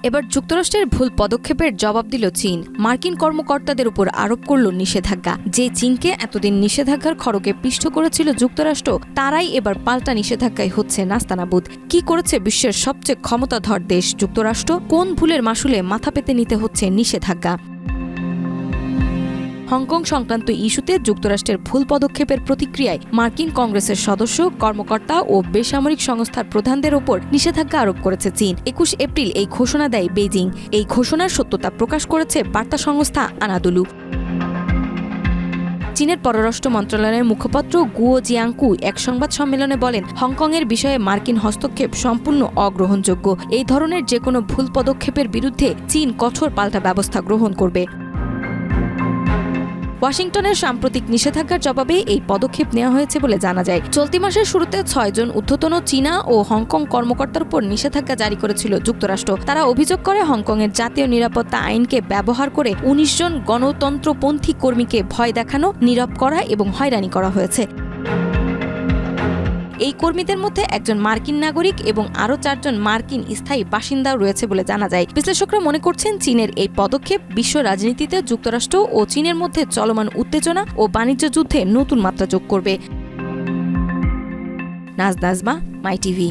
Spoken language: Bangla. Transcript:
এবার যুক্তরাষ্ট্রের ভুল পদক্ষেপের জবাব দিল চীন। মার্কিন কর্মকর্তাদের উপর আরোপ করল নিষেধাজ্ঞা। যে চীনকে এতদিন নিষেধাজ্ঞার খড়গে পিষ্ট করেছিল যুক্তরাষ্ট্র, তারাই এবার পাল্টা নিষেধাজ্ঞায় হচ্ছে নাস্তানাবুদ। কি করেছে বিশ্বের সবচেয়ে ক্ষমতাধর দেশ যুক্তরাষ্ট্র? কোন ভুলের মাসুলে মাথা পেতে নিতে হচ্ছে নিষেধাজ্ঞা? হংকং সংক্রান্ত ইস্যুতে যুক্তরাষ্ট্রের ভুল পদক্ষেপের প্রতিক্রিয়ায় মার্কিন কংগ্রেসের সদস্য, কর্মকর্তা ও বেসামরিক সংস্থার প্রধানদের ওপর নিষেধাজ্ঞা আরোপ করেছে চীন। 21 এপ্রিল এই ঘোষণা দেয় বেইজিং। এই ঘোষণার সত্যতা প্রকাশ করেছে বার্তা সংস্থা আনাদুলু। চীনের পররাষ্ট্র মন্ত্রণালয়ের মুখপাত্র গুয়ো জিয়াংকু এক সংবাদ সম্মেলনে বলেন, হংকংয়ের বিষয়ে মার্কিন হস্তক্ষেপ সম্পূর্ণ অগ্রহণযোগ্য। এই ধরনের যেকোনো ভুল পদক্ষেপের বিরুদ্ধে চীন কঠোর পাল্টা ব্যবস্থা গ্রহণ করবে। ওয়াশিংটনের সাম্প্রতিক নিষেধাজ্ঞার জবাবে এই পদক্ষেপ নেওয়া হয়েছে বলে জানা যায়। চলতি মাসের শুরুতে 6 জন ঊর্ধ্বতন চীনা ও হংকং কর্মকর্তার উপর নিষেধাজ্ঞা জারি করেছিল যুক্তরাষ্ট্র। তারা অভিযোগ করে হংকংয়ের জাতীয় নিরাপত্তা আইনকে ব্যবহার করে 19 জন গণতন্ত্রপন্থী কর্মীকে ভয় দেখানো, নীরব করা এবং হয়রানি করা হয়েছে। এই কর্মীদের মধ্যে একজন মার্কিন নাগরিক এবং আরও 4 জন মার্কিন স্থায়ী বাসিন্দাও রয়েছে বলে জানা যায়। বিশ্লেষকরা মনে করছেন, চীনের এই পদক্ষেপ বিশ্ব রাজনীতিতে যুক্তরাষ্ট্র ও চীনের মধ্যে চলমান উত্তেজনা ও বাণিজ্য যুদ্ধে নতুন মাত্রা যোগ করবে। নাজমা, মাই টিভি।